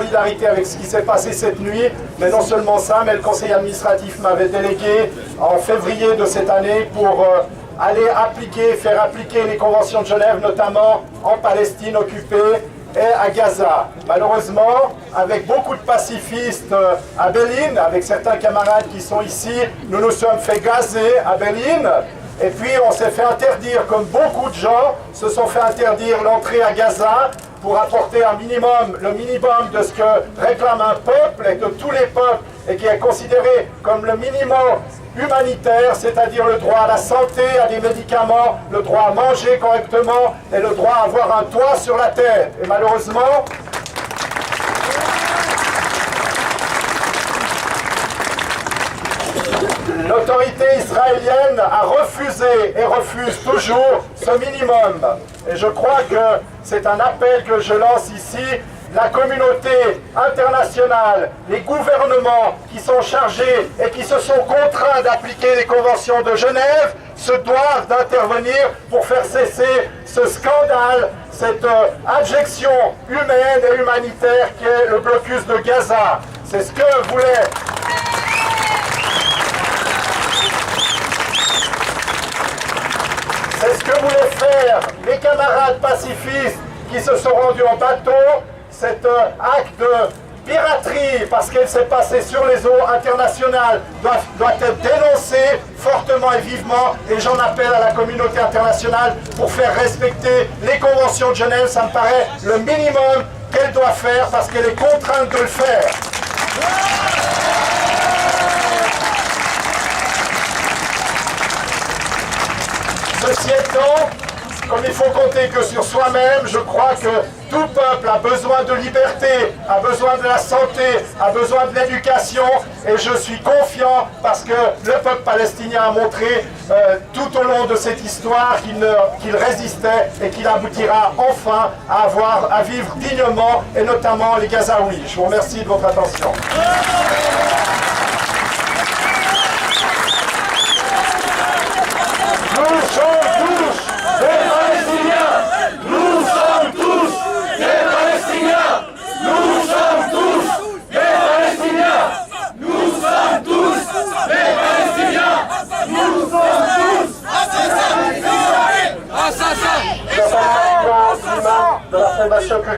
solidarité avec ce qui s'est passé cette nuit, mais non seulement ça, mais le conseil administratif m'avait délégué en février de cette année pour aller faire appliquer les conventions de Genève, notamment en Palestine occupée et à Gaza. Malheureusement, avec beaucoup de pacifistes à Béline, avec certains camarades qui sont ici, nous nous sommes fait gazer à Béline. Et puis on s'est fait interdire, comme beaucoup de gens se sont fait interdire l'entrée à Gaza pour apporter le minimum de ce que réclame un peuple et que tous les peuples, et qui est considéré comme le minimum humanitaire, c'est-à-dire le droit à la santé, à des médicaments, le droit à manger correctement et le droit à avoir un toit sur la tête. Et malheureusement, l'autorité israélienne a refusé et refuse toujours ce minimum. Et je crois que c'est un appel que je lance ici. La communauté internationale, les gouvernements qui sont chargés et qui se sont contraints d'appliquer les conventions de Genève se doivent d'intervenir pour faire cesser ce scandale, cette abjection humaine et humanitaire qui est le blocus de Gaza. C'est ce que voulait... C'est ce que voulaient faire les camarades pacifistes qui se sont rendus en bateau. Cet acte de piraterie, parce qu'elle s'est passée sur les eaux internationales, doit être dénoncé fortement et vivement. Et j'en appelle à la communauté internationale pour faire respecter les conventions de Genève. Ça me paraît le minimum qu'elle doit faire parce qu'elle est contrainte de le faire. Ceci étant, comme il faut compter que sur soi-même, je crois que tout peuple a besoin de liberté, a besoin de la santé, a besoin de l'éducation, et je suis confiant parce que le peuple palestinien a montré tout au long de cette histoire qu'il résistait et qu'il aboutira enfin à vivre dignement, et notamment les Gazaouis. Je vous remercie de votre attention.